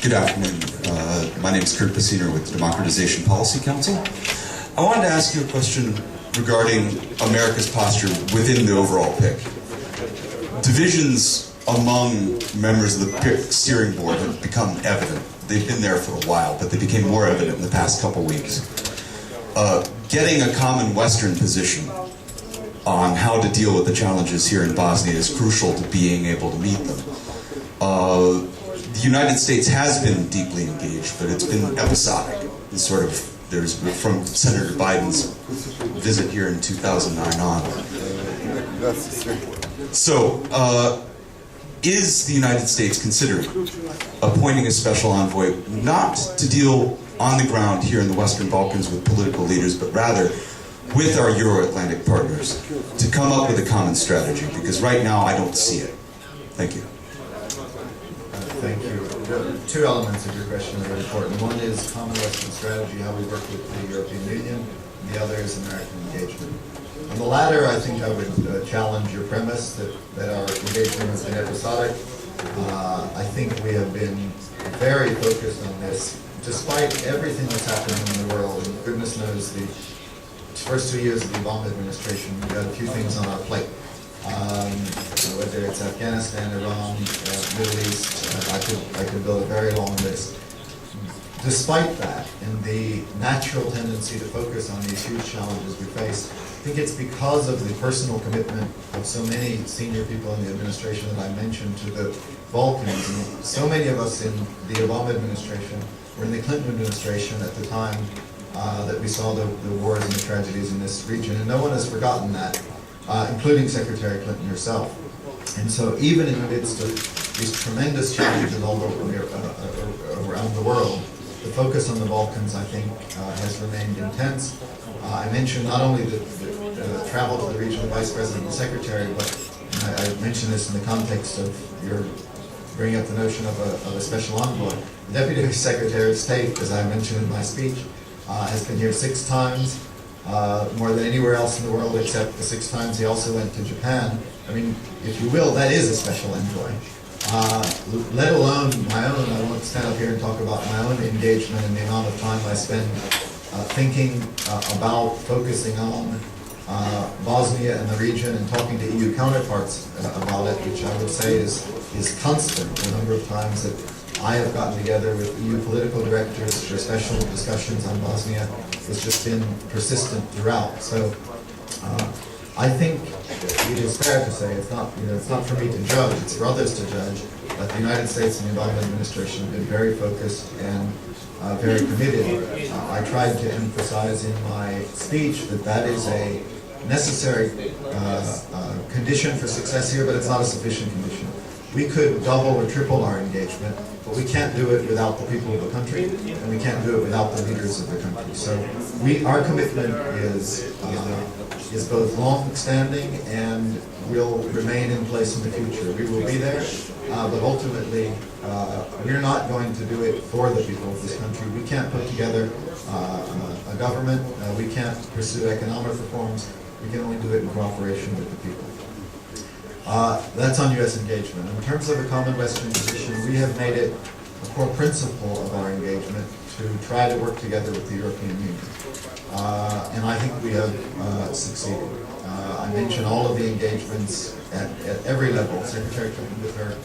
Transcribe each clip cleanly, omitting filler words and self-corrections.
Good afternoon. My name is Kurt Paciner with the Democratization Policy Council. I wanted to ask you a question regarding America's posture within the overall PIC. Divisions among members of the PIC steering board have become evident. They've been there for a while, but they became more evident in the past couple weeks. Getting a common Western position on how to deal with the challenges here in Bosnia is crucial to being able to meet them. The United States has been deeply engaged, but it's been episodic. It's sort of, from Senator Biden's visit here in 2009 on. So, is the United States considering appointing a special envoy not to deal on the ground here in the Western Balkans with political leaders, but rather with our Euro-Atlantic partners to come up with a common strategy? Because right now I don't see it. Thank you. Thank you. Two elements of your question are very important. One is common Western strategy, how we work with the European Union, and the other is American engagement. On the latter, I think I would challenge your premise that our engagement has been episodic. I think we have been very focused on this, despite everything that's happening in the world. And goodness knows the first 2 years of the Obama administration, we've got a few things on our plate. Whether it's Afghanistan, Iran, Middle East, I could build a very long list. Despite that, and the natural tendency to focus on these huge challenges we face, I think it's because of the personal commitment of so many senior people in the administration that I mentioned to the Balkans. And so many of us in the Obama administration were in the Clinton administration at the time that we saw the wars and the tragedies in this region, and no one has forgotten that. Including Secretary Clinton herself. And so even in the midst of these tremendous challenges all over around the world, the focus on the Balkans, I think, has remained intense. I mentioned not only the travel to the region of the Vice President and Secretary, but I mentioned this in the context of your bringing up the notion of a special envoy. The Deputy Secretary of State, as I mentioned in my speech, has been here 6 times. More than anywhere else in the world, except the 6 times he also went to Japan. I mean, if you will, that is a special envoy. Let alone my own, I won't stand up here and talk about my own engagement and the amount of time I spend thinking about focusing on Bosnia and the region and talking to EU counterparts about it, which I would say is constant. The number of times that I have gotten together with EU political directors for special discussions on Bosnia has just been persistent throughout. So I think it is fair to say it's not for me to judge, it's for others to judge, that the United States and the Obama administration have been very focused and very committed. I tried to emphasize in my speech that is a necessary condition for success here, but it's not a sufficient condition. We could double or triple our engagement, but we can't do it without the people of the country, and we can't do it without the leaders of the country. So our commitment is both long-standing and will remain in place in the future. We will be there, but ultimately, we're not going to do it for the people of this country. We can't put together a government. We can't pursue economic reforms. We can only do it in cooperation with the people. That's on U.S. engagement. In terms of a common Western position, we have made it a core principle of our engagement to try to work together with the European Union. And I think we have succeeded. I mentioned all of the engagements at every level, Secretary Clinton with her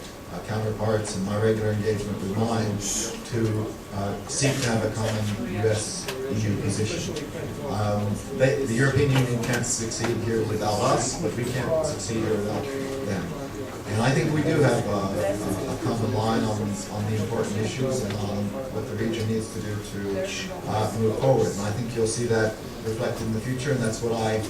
counterparts and my regular engagement with mine to seek to have a common U.S.-EU position. The European Union can't succeed here without us, but we can't succeed here without them. And I think we do have a common line on the important issues and on what the region needs to do to move forward. And I think you'll see that reflected in the future, and that's what I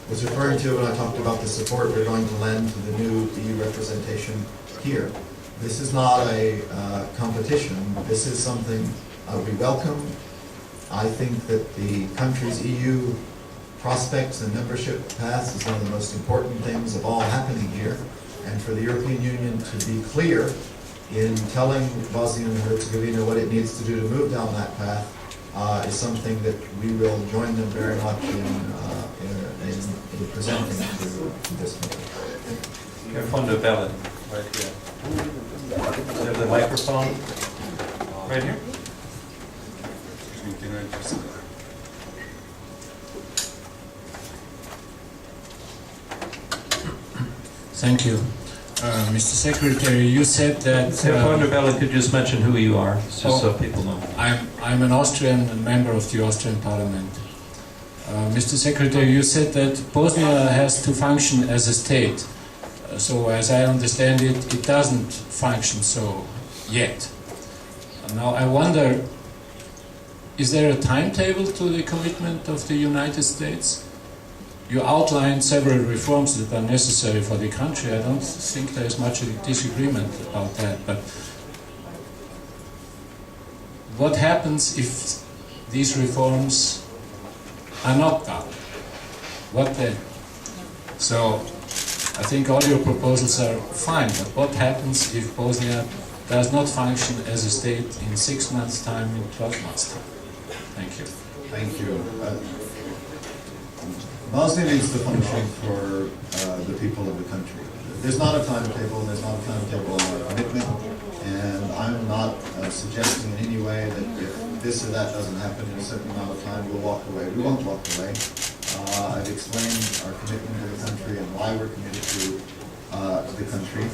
was referring to when I talked about the support we're going to lend to the new EU representation here. This is not a competition. This is something we welcome. I think that the country's EU prospects and membership paths is one of the most important things of all happening here. And for the European Union to be clear in telling Bosnia and Herzegovina what it needs to do to move down that path is something that we will join them very much in presenting to this country. From the ballot, right here. We have the microphone right here. Thank you. Mr. Secretary, you said that... Bella could just mention who you are, just so people know. I'm an Austrian member of the Austrian Parliament. Mr. Secretary, you said that Bosnia has to function as a state. So as I understand it, it doesn't function so yet. Now I wonder, is there a timetable to the commitment of the United States? You outlined several reforms that are necessary for the country. I don't think there is much disagreement about that. But what happens if these reforms are not done? What then? So I think all your proposals are fine, but what happens if Bosnia does not function as a state in 6 months' time, in 12 months' time? Thank you. Thank you. Bosnia needs to function for the people of the country. There's not a timetable, there's not a timetable on our commitment, and I'm not suggesting in any way that if this or that doesn't happen in a certain amount of time, we'll walk away. We won't walk away. I've explained our commitment to the country and why we're committed to the country.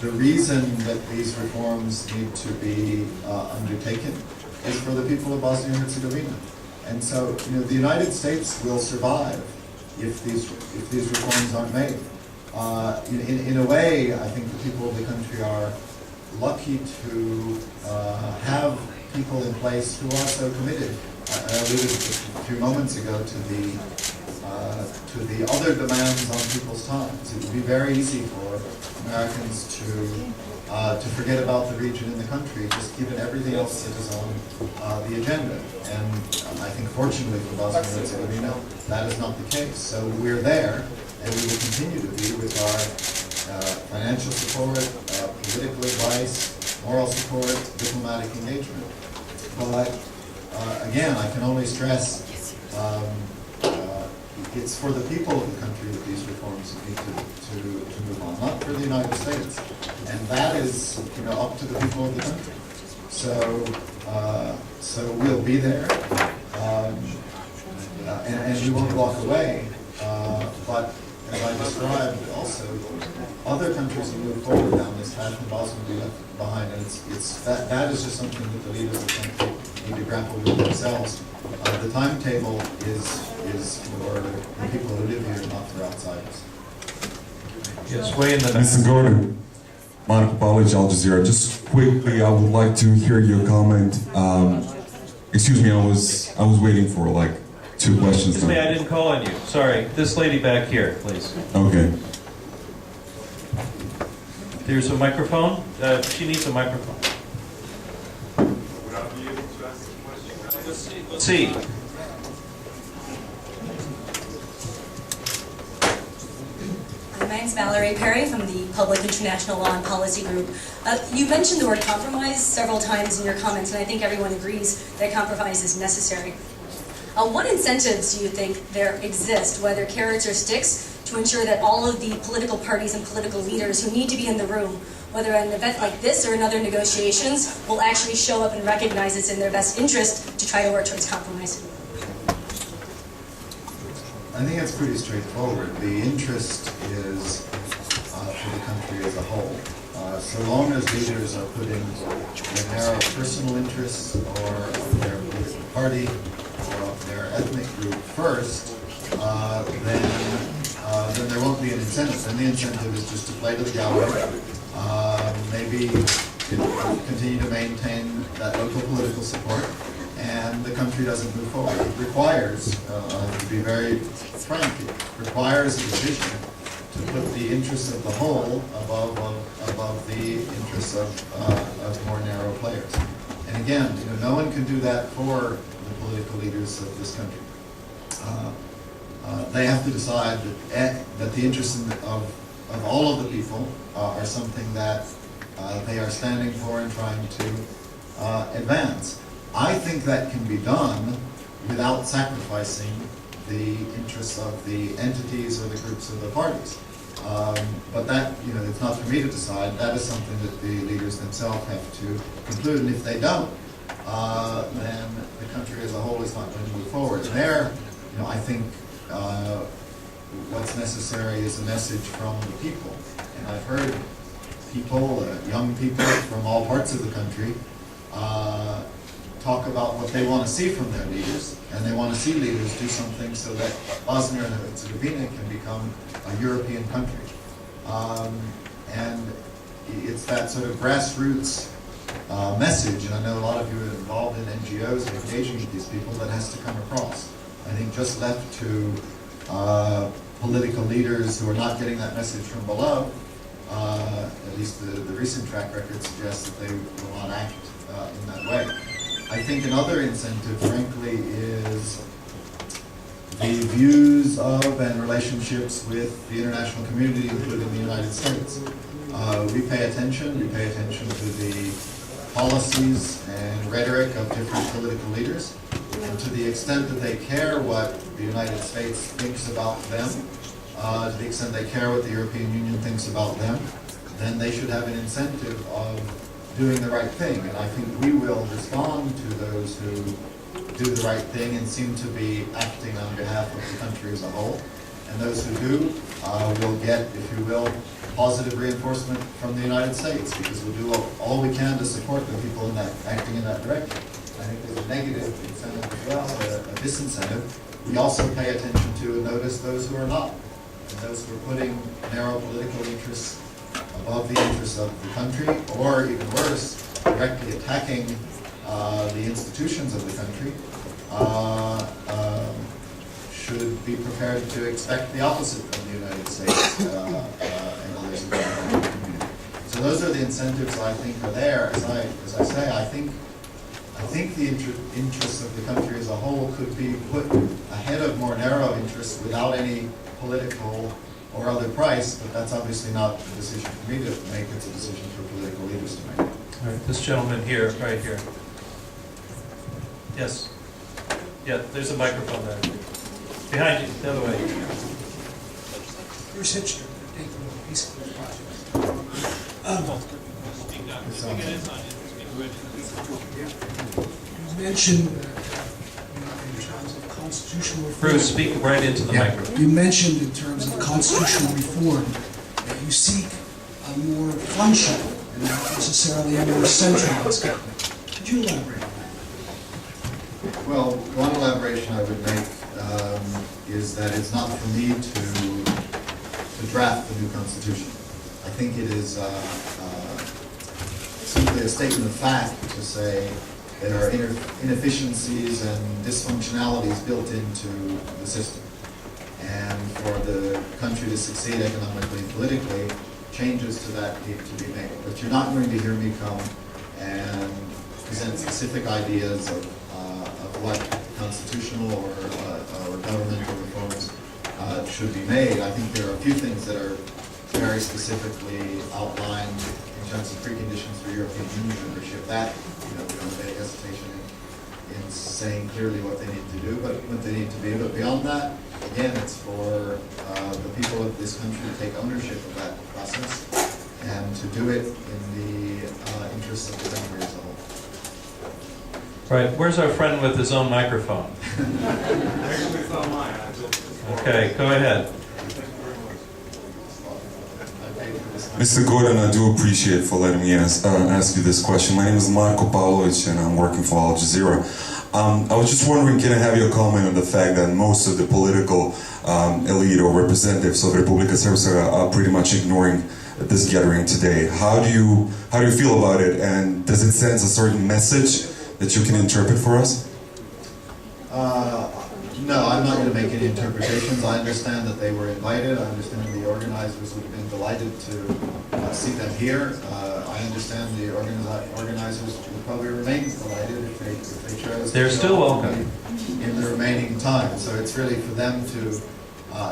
The reason that these reforms need to be undertaken is for the people of Bosnia and Herzegovina. And so, the United States will survive if these reforms aren't made. In a way, I think the people of the country are lucky to have people in place who are so committed. I alluded a few moments ago to the other demands on people's times. It would be very easy for Americans to forget about the region and the country, just given everything else that is on the agenda. And I think fortunately for Bosnia and Herzegovina, that is not the case. So we're there, and we will continue to be with our financial support, political advice, moral support, diplomatic engagement. But again, I can only stress it's for the people of the country that these reforms need to move on, not for the United States. And that is, up to the people of the country. So we'll be there, and we won't walk away. But as I described, also other countries will move forward down this path, and Bosnia will be left behind. And that is just something that the leaders of the country need to grapple with themselves. The timetable is for the people who live here, not for outsiders. Yes, way in the back. Mr. Gordon, Marco Palic, Al Jazeera. Just quickly, I would like to hear your comment. Excuse me, I was waiting for like 2 questions. Excuse me, I didn't call on you. Sorry. This lady back here, please. Okay. There's a microphone. She needs a microphone. Would I be able to ask a question? Let's see. My name's Valerie Perry from the Public International Law and Policy Group. You mentioned the word compromise several times in your comments, and I think everyone agrees that compromise is necessary. What incentives do you think there exist, whether carrots or sticks, to ensure that all of the political parties and political leaders who need to be in the room, whether at an event like this or in other negotiations, will actually show up and recognize it's in their best interest to try to work towards compromise? I think it's pretty straightforward. The interest is for the country as a whole. So long as leaders are putting their narrow personal interests or of their political party or of their ethnic group first, then there won't be an incentive. And the incentive is just to play to the gallery, maybe continue to maintain that local political support, and the country doesn't move forward. It requires, to be very frank, it requires a decision to put the interests of the whole above the interests of more narrow players. And again, no one can do that for the political leaders of this country. They have to decide that the interests of all of the people are something that they are standing for and trying to advance. I think that can be done without sacrificing the interests of the entities or the groups of the parties. But that, it's not for me to decide. That is something that the leaders themselves have to conclude. And if they don't, then the country as a whole is not going to move forward. And there, I think what's necessary is a message from the people. And I've heard people, young people from all parts of the country, talk about what they want to see from their leaders, and they want to see leaders do something so that Bosnia and Herzegovina can become a European country. And it's that sort of grassroots message, and I know a lot of you are involved in NGOs and engaging with these people, that has to come across. I think just left to political leaders who are not getting that message from below, at least the recent track record suggests that they will not act in that way. I think another incentive, frankly, is the views of and relationships with the international community, including the United States. We pay attention to the policies and rhetoric of different political leaders, and to the extent that they care what the United States thinks about them, to the extent they care what the European Union thinks about them, then they should have an incentive of doing the right thing. And I think we will respond to those who do the right thing and seem to be acting on behalf of the country as a whole. And those who do will get, if you will, positive reinforcement from the United States, because we'll do all we can to support the people in that, acting in that direction. I think there's a negative incentive as well, a disincentive. We also pay attention to and notice those who are not, and those who are putting narrow political interests above the interests of the country, or even worse, directly attacking the institutions of the country, should be prepared to expect the opposite from the United States and others in the international community. So those are the incentives I think are there. As I say, I think the interests of the country as a whole could be put ahead of more narrow interests without any political or other price, but that's obviously not a decision for me to make. It's a decision for political leaders to make. All right, this gentleman here, right here. Yes. Yeah, there's a microphone there. Behind you, the other way. Bruce Hitchner, Take the Peace Corps Project. You mentioned in terms of constitutional reform. Bruce, speak right into the microphone. You mentioned in terms of constitutional reform that you seek a more functional and not necessarily a more centralized government. Could you elaborate on that? Well, one elaboration I would make is that it's not for me to draft the new constitution. I think it is simply a statement of fact to say there are inefficiencies and dysfunctionalities built into the system. And for the country to succeed economically and politically, changes to that need to be made. But you're not going to hear me come and present specific ideas of what constitutional or governmental reforms should be made. I think there are a few things that are very specifically outlined in terms of preconditions for European Union membership. That, we don't have any hesitation in saying clearly what they need to do, but what they need to be. But beyond that, again, it's for the people of this country to take ownership of that process and to do it in the interests of the country as a whole. Right, where's our friend with his own microphone? Actually, it's not mine. Okay, go ahead. Mr. Gordon, I do appreciate for letting me ask you this question. My name is Marko Pavlovic and I'm working for Al Jazeera. I was just wondering, can I have your comment on the fact that most of the political elite or representatives of Republika Srpska are pretty much ignoring this gathering today? How do you feel about it, and does it send a certain message that you can interpret for us? No, I'm not going to make any interpretations. I understand that they were invited. I understand the organizers would have been delighted to see them here. I understand the organizers would probably remain delighted if they chose. They're still welcome in the remaining time. So it's really for them to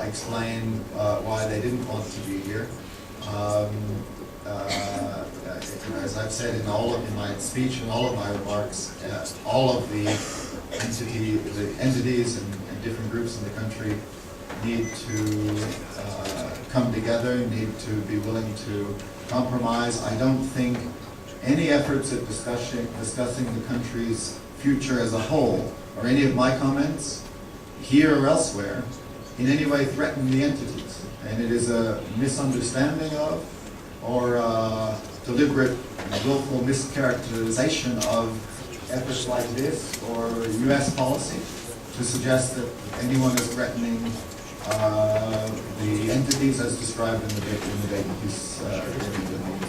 explain why they didn't want to be here. As I've said in my speech and all of my remarks, all of the entities and different groups in the country need to come together, need to be willing to compromise. I don't think any efforts at discussing the country's future as a whole, or any of my comments, here or elsewhere, in any way threaten the entities. And it is a misunderstanding of, or a deliberate and willful mischaracterization of efforts like this, or US policy, to suggest that anyone is threatening the entities as described in the Dayton Peace Agreement.